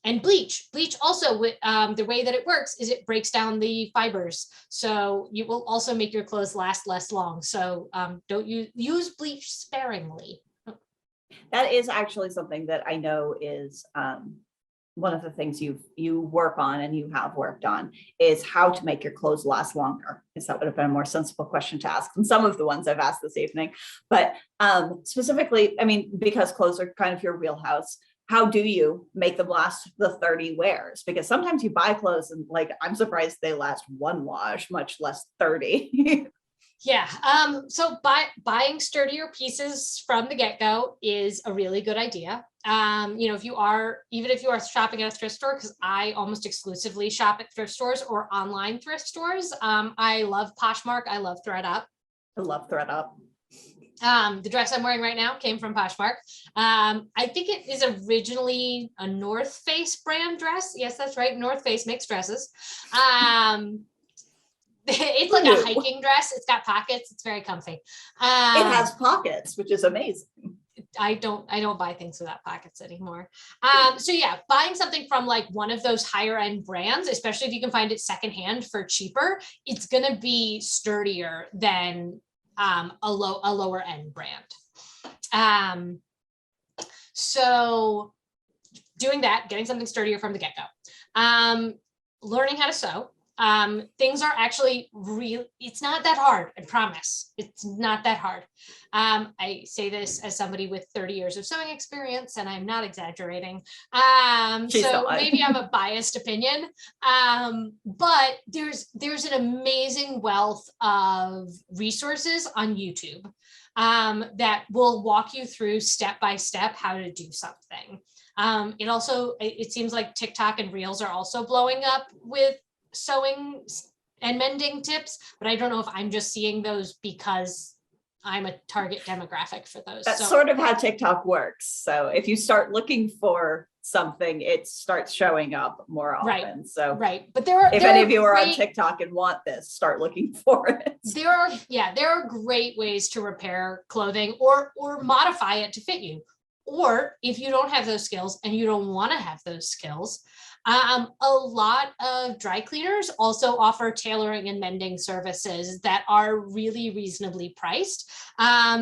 And bleach also, the way that it works is it breaks down the fibers. So you will also make your clothes last less long. So don't use bleach sparingly. That is actually something that I know is one of the things you work on and you have worked on is how to make your clothes last longer. Because that would have been a more sensible question to ask than some of the ones I've asked this evening. But specifically, because clothes are kind of your wheelhouse, how do you make them last the 30 wears? Because sometimes you buy clothes and like, I'm surprised they last one wash, much less 30. Yeah. So buying sturdier pieces from the get-go is a really good idea. If you are shopping at a thrift store, because I almost exclusively shop at thrift stores or online thrift stores. I love Poshmark. I love ThredUp. I love ThredUp. The dress I'm wearing right now came from Poshmark. I think it is originally a North Face brand dress. Yes, that's right. North Face makes dresses. It's like a hiking dress. It's got pockets. It's very comfy. It has pockets, which is amazing. I don't buy things without pockets anymore. So yeah, buying something from like one of those higher end brands, especially if you can find it secondhand for cheaper, it's going to be sturdier than a lower end brand. So doing that, getting something sturdier from the get-go. Learning how to sew. things are actually real. It's not that hard. I promise. It's not that hard. I say this as somebody with 30 years of sewing experience, and I'm not exaggerating. So maybe I have a biased opinion, but there's an amazing wealth of resources on YouTube that will walk you through step by step how to do something. It seems like TikTok and Reels are also blowing up with sewing and mending tips, but I don't know if I'm just seeing those because I'm a target demographic for those. That's sort of how TikTok works. So if you start looking for something, it starts showing up more often. Right. So right. But if any of you are on TikTok and want this, start looking for it. There are great ways to repair clothing or modify it to fit you. Or if you don't have those skills and you don't want to have those skills, a lot of dry cleaners also offer tailoring and mending services that are really reasonably priced.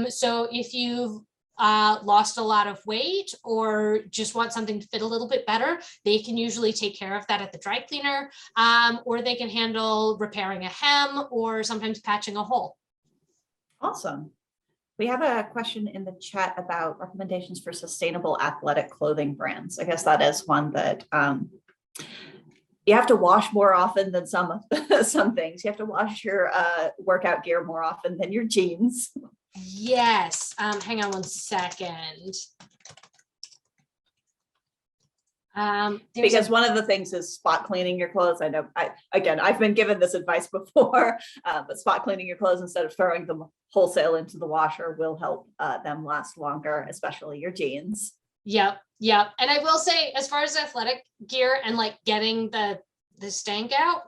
So if you've lost a lot of weight or just want something to fit a little bit better, they can usually take care of that at the dry cleaner, or they can handle repairing a hem or sometimes patching a hole. Awesome. We have a question in the chat about recommendations for sustainable athletic clothing brands. I guess that is one that you have to wash more often than some things. You have to wash your workout gear more often than your jeans. Yes. Hang on one second. Because one of the things is spot cleaning your clothes. I know, I've been given this advice before, but spot cleaning your clothes instead of throwing them wholesale into the washer will help them last longer, especially your jeans. Yep. And I will say, as far as athletic gear and like getting the stank out,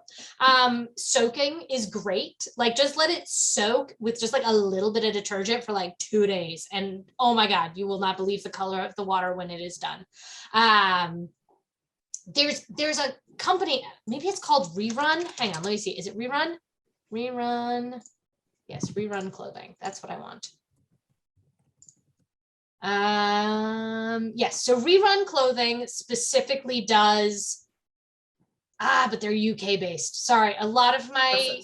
soaking is great. Like just let it soak with just like a little bit of detergent for like 2 days. And oh my God, you will not believe the color of the water when it is done. There's a company, maybe it's called Rerun. Hang on, let me see. Is it Rerun? Rerun. Yes, Rerun clothing. That's what I want. Yes, so Rerun clothing specifically does, but they're UK based. Sorry, a lot of my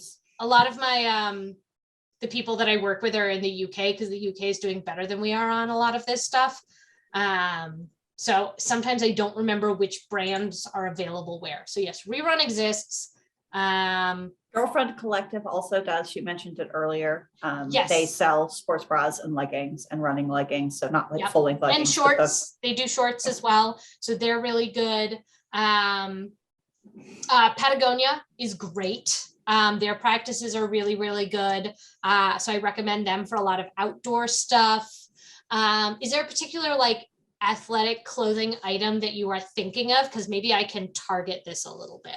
the people that I work with are in the UK because the UK is doing better than we are on a lot of this stuff. So sometimes I don't remember which brands are available where. So yes, Rerun exists. Girlfriend Collective also does. She mentioned it earlier. Yes. They sell sports bras and leggings and running leggings. So not like full length leggings. And shorts. They do shorts as well. So they're really good. Patagonia is great. Their practices are really, really good. So I recommend them for a lot of outdoor stuff. Is there a particular like athletic clothing item that you are thinking of? Because maybe I can target this a little bit.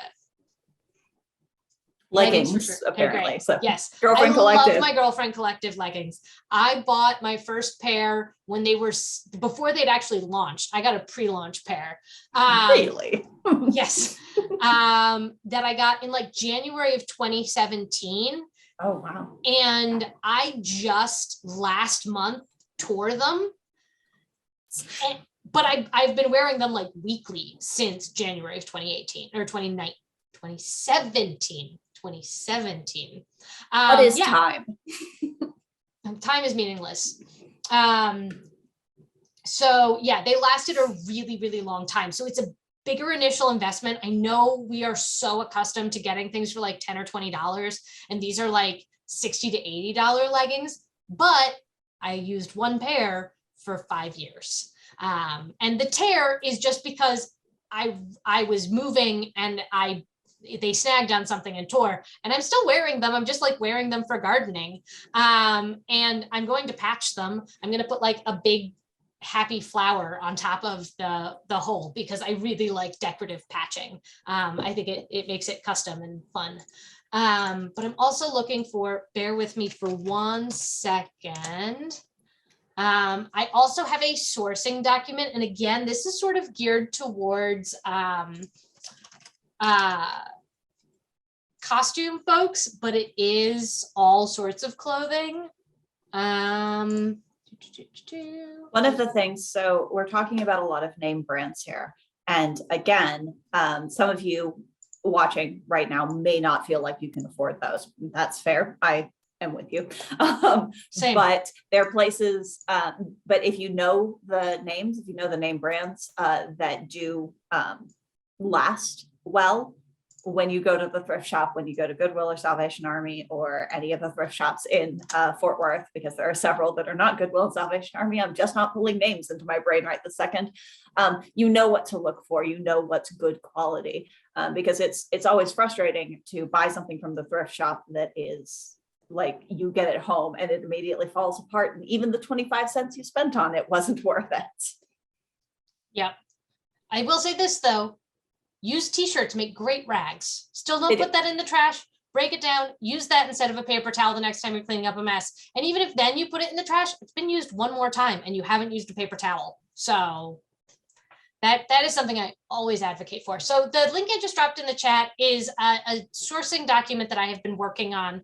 Leggings sure. apparently. Okay, so yes. Girlfriend Collective. I love my Girlfriend Collective leggings. I bought my first pair when they were, before they'd actually launched. I got a pre-launch pair. Really? Yes. That I got in like January of 2017. Oh, wow. And I just last month tore them. But I've been wearing them like weekly since January of 2018 or 2017. What is time? Time is meaningless. So yeah, they lasted a really, really long time. So it's a bigger initial investment. I know we are so accustomed to getting things for like $10 or $20, and these are like $60 to $80 leggings, but I used one pair for 5 years. And the tear is just because I was moving and they snagged on something and tore, and I'm still wearing them. I'm just like wearing them for gardening. And I'm going to patch them. I'm going to put like a big happy flower on top of the hole because I really like decorative patching. I think it makes it custom and fun. But I'm also looking for, bear with me for 1 second. I also have a sourcing document. And again, this is sort of geared towards costume folks, but it is all sorts of clothing. One of the things, so we're talking about a lot of name brands here. And again, some of you watching right now may not feel like you can afford those. That's fair. I am with you. Same. But there are places, but if you know the names, if you know the name brands that do last well, when you go to the thrift shop, when you go to Goodwill or Salvation Army or any of the thrift shops in Fort Worth, because there are several that are not Goodwill and Salvation Army, I'm just not pulling names into my brain right this second. You know what to look for, you know what's good quality, because it's always frustrating to buy something from the thrift shop that is like you get it home and it immediately falls apart, and even the 25 cents you spent on it wasn't worth it. Yeah. I will say this though, used t-shirts make great rags. Still don't put that in the trash, break it down, use that instead of a paper towel the next time you're cleaning up a mess. And even if then you put it in the trash, it's been used one more time and you haven't used a paper towel. So that is something I always advocate for. So the link I just dropped in the chat is a sourcing document that I have been working on.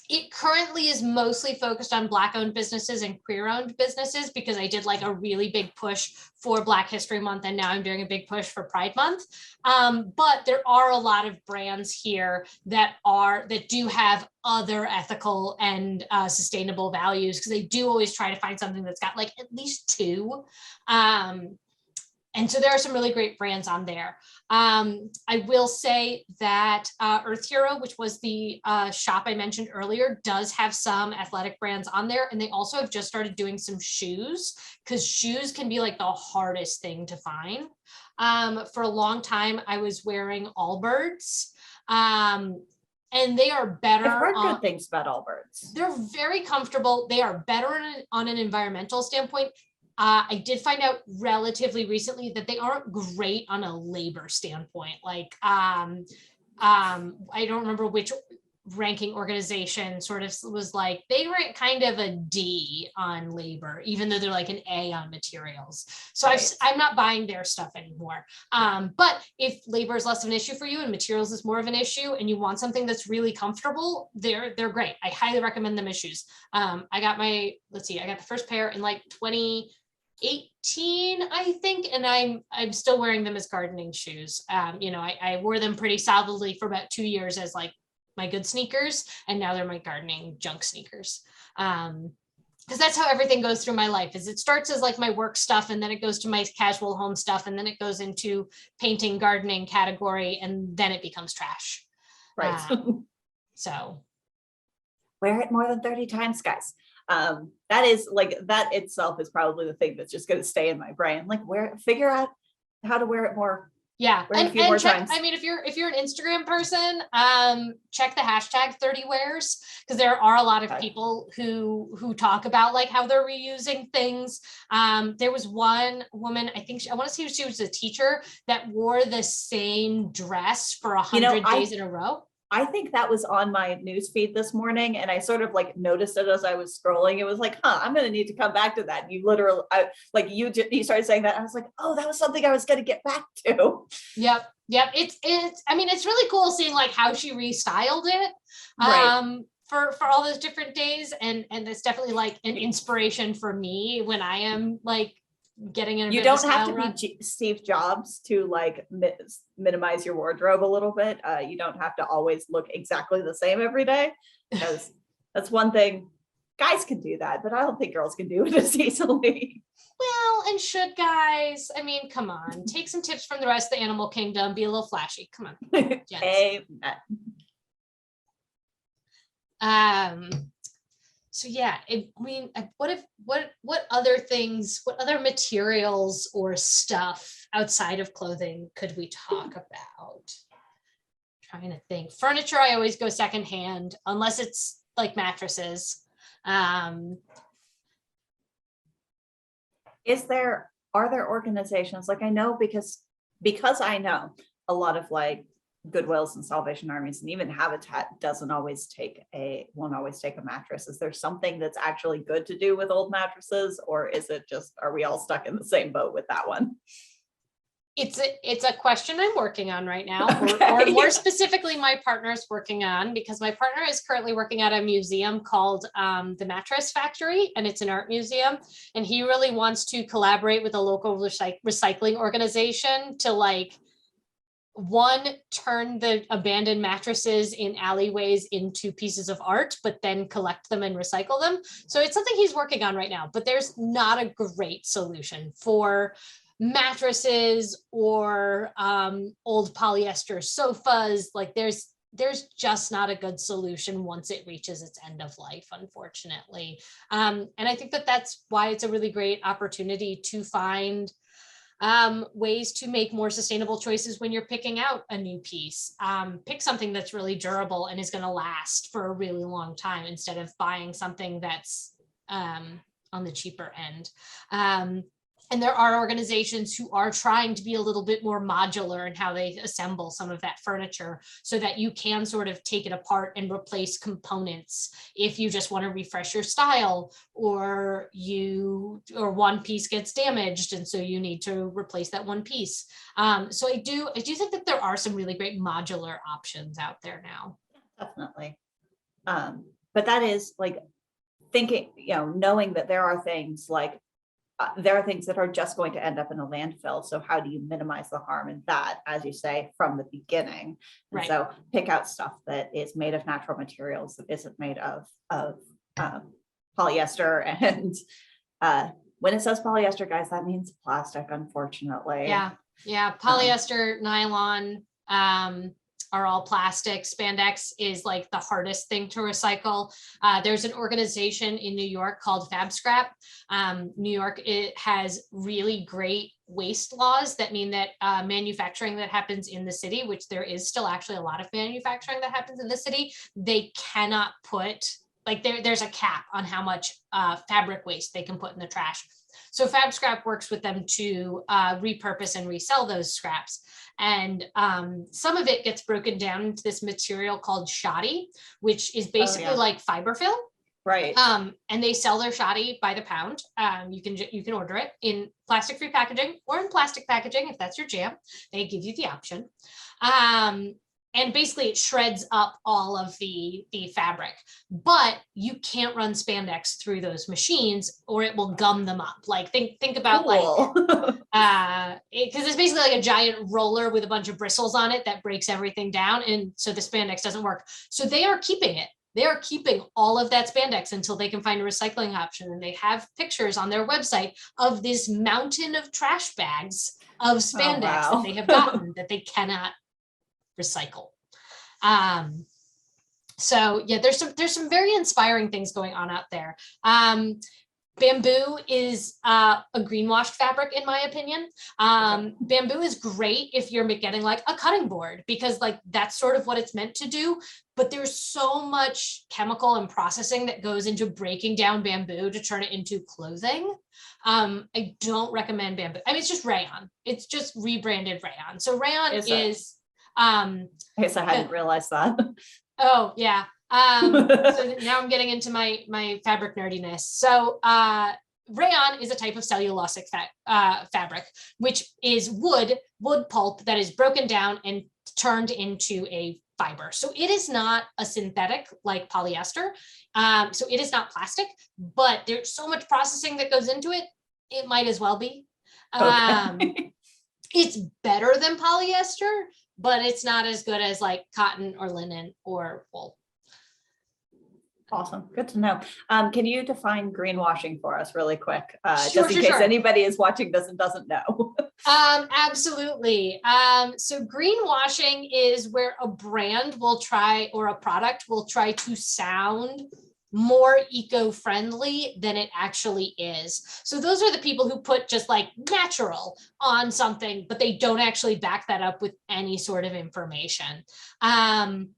It currently is mostly focused on Black-owned businesses and queer-owned businesses because I did like a really big push for Black History Month, and now I'm doing a big push for Pride Month. But there are a lot of brands here that do have other ethical and sustainable values, because they do always try to find something that's got like at least two. And so there are some really great brands on there. I will say that Earth Hero, which was the shop I mentioned earlier, does have some athletic brands on there. And they also have just started doing some shoes, because shoes can be like the hardest thing to find. For a long time, I was wearing Allbirds. And they are better. I've heard good things about Allbirds. They're very comfortable. They are better on an environmental standpoint. I did find out relatively recently that they aren't great on a labor standpoint. Like, I don't remember which ranking organization sort of was like, they rank kind of a D on labor, even though they're like an A on materials. So right. I'm not buying their stuff anymore. But if labor is less of an issue for you and materials is more of an issue, and you want something that's really comfortable, they're great. I highly recommend them as shoes. I got the first pair in like 2018, I think, and I'm still wearing them as gardening shoes. I wore them pretty solidly for about 2 years as like my good sneakers, and now they're my gardening junk sneakers. Because that's how everything goes through my life. Is it starts as like my work stuff, and then it goes to my casual home stuff, and then it goes into painting, gardening category, and then it becomes trash. Right. So wear it more than 30 times, guys. That is like, that itself is probably the thing that's just going to stay in my brain. Like, figure out how to wear it more. Yeah, and check, times. I mean, if you're an Instagram person, check the hashtag 30 wears, because there are a lot of people who talk about like how they're reusing things. There was one woman, I want to say she was a teacher, that wore the same dress for 100 days in a row. I think that was on my news feed this morning, and I sort of like noticed it as I was scrolling. It was like, I'm going to need to come back to that. And you literally, you started saying that. I was like, oh, that was something I was going to get back to. Yep. It's really cool seeing like how she restyled it. Right. For all those different days. And it's definitely like an inspiration for me when I am like getting in. You don't have to be Steve Jobs to like minimize your wardrobe a little bit. You don't have to always look exactly the same every day, because that's one thing. Guys can do that, but I don't think girls can do it as easily. Well, and should guys? I mean, come on, take some tips from the rest of the animal kingdom. Be a little flashy. Come on. Amen. So yeah, what other materials or stuff outside of clothing could we talk about? Trying to think. Furniture, I always go secondhand, unless it's like mattresses. Are there organizations, like I know because I know a lot of like Goodwills and Salvation Armies, and even Habitat won't always take a mattress. Is there something that's actually good to do with old mattresses, or is it just, are we all stuck in the same boat with that one? It's a question I'm working on right now, okay. or more specifically, my partner's working on, because my partner is currently working at a museum called the Mattress Factory, and it's an art museum, and he really wants to collaborate with a local recycling organization to like one, turn the abandoned mattresses in alleyways into pieces of art, but then collect them and recycle them. So it's something he's working on right now, but there's not a great solution for mattresses or old polyester sofas. Like there's just not a good solution once it reaches its end of life, unfortunately. And I think that that's why it's a really great opportunity to find ways to make more sustainable choices when you're picking out a new piece. Pick something that's really durable and is going to last for a really long time instead of buying something that's on the cheaper end. And there are organizations who are trying to be a little bit more modular in how they assemble some of that furniture so that you can sort of take it apart and replace components if you just want to refresh your style, or one piece gets damaged and so you need to replace that one piece. So I do think that there are some really great modular options out there now. Definitely. But that is like thinking, knowing that there are things that are just going to end up in a landfill. So how do you minimize the harm in that, as you say, from the beginning? And Right. So pick out stuff that is made of natural materials, that isn't made of polyester. And when it says polyester, guys, that means plastic, unfortunately. Yeah. Polyester, nylon, are all plastic. Spandex is like the hardest thing to recycle. There's an organization in New York called Fab Scrap. New York, it has really great waste laws that mean that manufacturing that happens in the city, which there is still actually a lot of manufacturing that happens in the city, they cannot put, like there's a cap on how much fabric waste they can put in the trash. So Fab Scrap works with them to repurpose and resell those scraps. And some of it gets broken down into this material called shoddy, which is basically like fiber film. Right. And they sell their shoddy by the pound. You can order it in plastic-free packaging or in plastic packaging if that's your jam. They give you the option. And basically it shreds up all of the fabric, but you can't run spandex through those machines or it will gum them up. Like think about cool. because it's basically like a giant roller with a bunch of bristles on it that breaks everything down. And so the spandex doesn't work. So they are keeping it. They are keeping all of that spandex until they can find a recycling option. And they have pictures on their website of this mountain of trash bags of spandex that they have gotten that they cannot recycle. So yeah, there's some very inspiring things going on out there. Bamboo is a greenwashed fabric, in my opinion. Bamboo is great if you're getting like a cutting board, because like that's sort of what it's meant to do. But there's so much chemical and processing that goes into breaking down bamboo to turn it into clothing. I don't recommend bamboo. I mean, it's just rayon. It's just rebranded rayon. So rayon is I guess I hadn't realized that. Oh yeah. So now I'm getting into my fabric nerdiness. So rayon is a type of cellulosic fabric, which is wood pulp that is broken down and turned into a fiber. So it is not a synthetic like polyester. So it is not plastic, but there's so much processing that goes into it. It might as well be. It's better than polyester, but it's not as good as like cotton or linen or wool. Awesome. Good to know. Can you define greenwashing for us really quick? Sure, just in case anybody is watching this and doesn't know. Absolutely. So greenwashing is where a brand will try, or a product will try to sound more eco-friendly than it actually is. So those are the people who put just like natural on something, but they don't actually back that up with any sort of information. I'm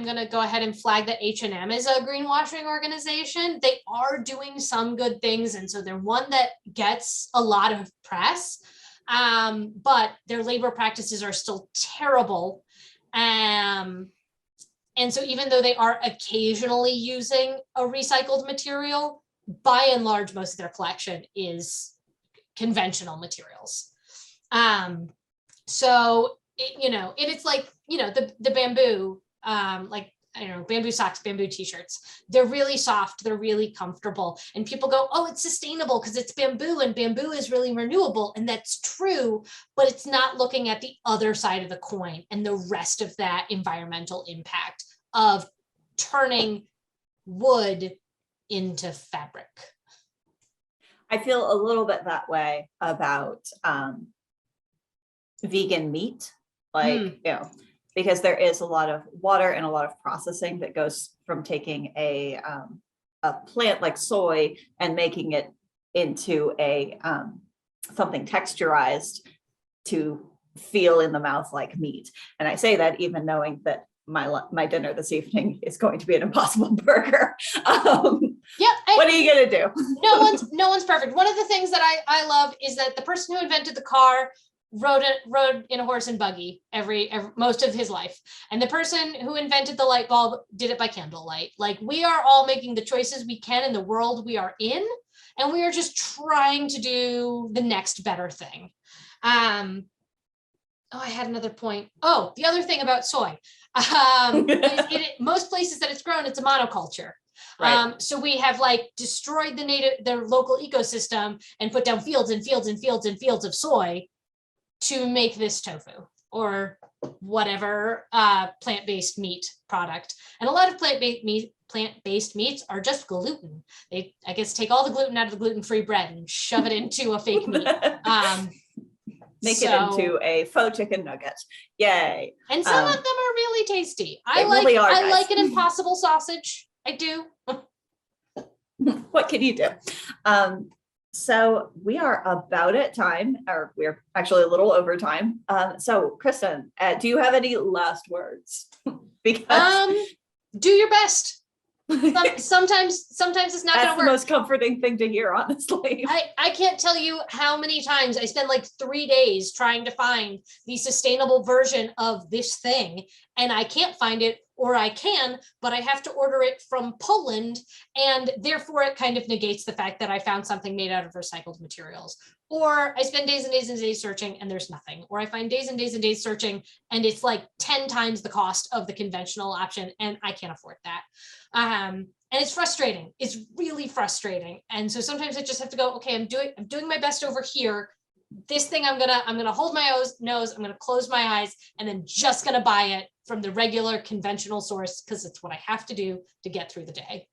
going to go ahead and flag that H&M is a greenwashing organization. They are doing some good things. And so they're one that gets a lot of press, but their labor practices are still terrible. And so even though they are occasionally using a recycled material, by and large, most of their collection is conventional materials. So, it's like, the bamboo, like bamboo socks, bamboo t-shirts. They're really soft, they're really comfortable. And people go, oh, it's sustainable because it's bamboo and bamboo is really renewable. And that's true, but it's not looking at the other side of the coin and the rest of that environmental impact of turning wood into fabric. I feel a little bit that way about vegan meat, because there is a lot of water and a lot of processing that goes from taking a plant like soy and making it into a something texturized to feel in the mouth like meat. And I say that even knowing that my dinner this evening is going to be an Impossible Burger. What are you gonna do? No one's perfect. One of the things that I love is that the person who invented the car rode in a horse and buggy every most of his life. And the person who invented the light bulb did it by candlelight. Like, we are all making the choices we can in the world we are in, and we are just trying to do the next better thing. I had another point. Oh, the other thing about soy. Most places that it's grown, it's a monoculture. Right. So we have destroyed the local ecosystem and put down fields and fields and fields and fields of soy to make this tofu or plant-based meat product. And a lot of plant-based meats are just gluten. They, I guess, take all the gluten out of the gluten-free bread and shove it into a fake meat. Make it into a faux chicken nugget. Yay. And some of them are really tasty. I like an Impossible sausage. I do. What can you do? So we are about at time, or we're actually a little over time. So Kristen, do you have any last words? Because do your best. Sometimes it's not going to work. That's the most comforting thing to hear, honestly. I can't tell you how many times I spend 3 days trying to find the sustainable version of this thing, and I can't find it, or I can, but I have to order it from Poland, and therefore it kind of negates the fact that I found something made out of recycled materials. Or I spend days and days and days searching and there's nothing. Or I find days and days and days searching and it's 10 times the cost of the conventional option, and I can't afford that. And it's frustrating. It's really frustrating. And so sometimes I just have to go, okay, I'm doing my best over here. This thing I'm gonna hold my nose, I'm gonna close my eyes, and then just gonna buy it from the regular conventional source because it's what I have to do to get through the day.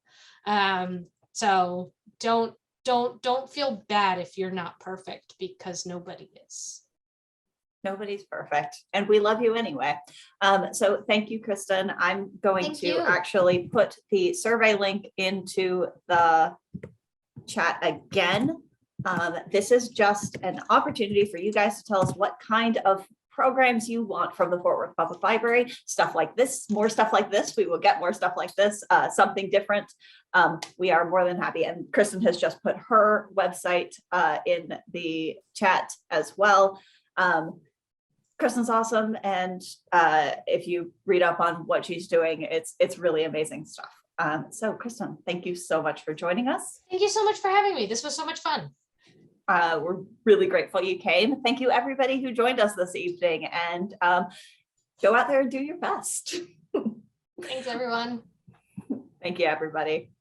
So don't feel bad if you're not perfect, because nobody is. Nobody's perfect, and we love you anyway. So thank you, Kristen. I'm going to actually put the survey link into the chat again. This is just an opportunity for you guys to tell us what kind of programs you want from the Fort Worth Public Library. Stuff like this, more stuff like this. We will get more stuff like this, something different. We are more than happy. And Kristen has just put her website in the chat as well. Kristen's awesome. And if you read up on what she's doing, it's really amazing stuff. So Kristen, thank you so much for joining us. Thank you so much for having me. This was so much fun. We're really grateful you came. Thank you, everybody who joined us this evening, and go out there and do your best. Thanks, everyone. Thank you, everybody.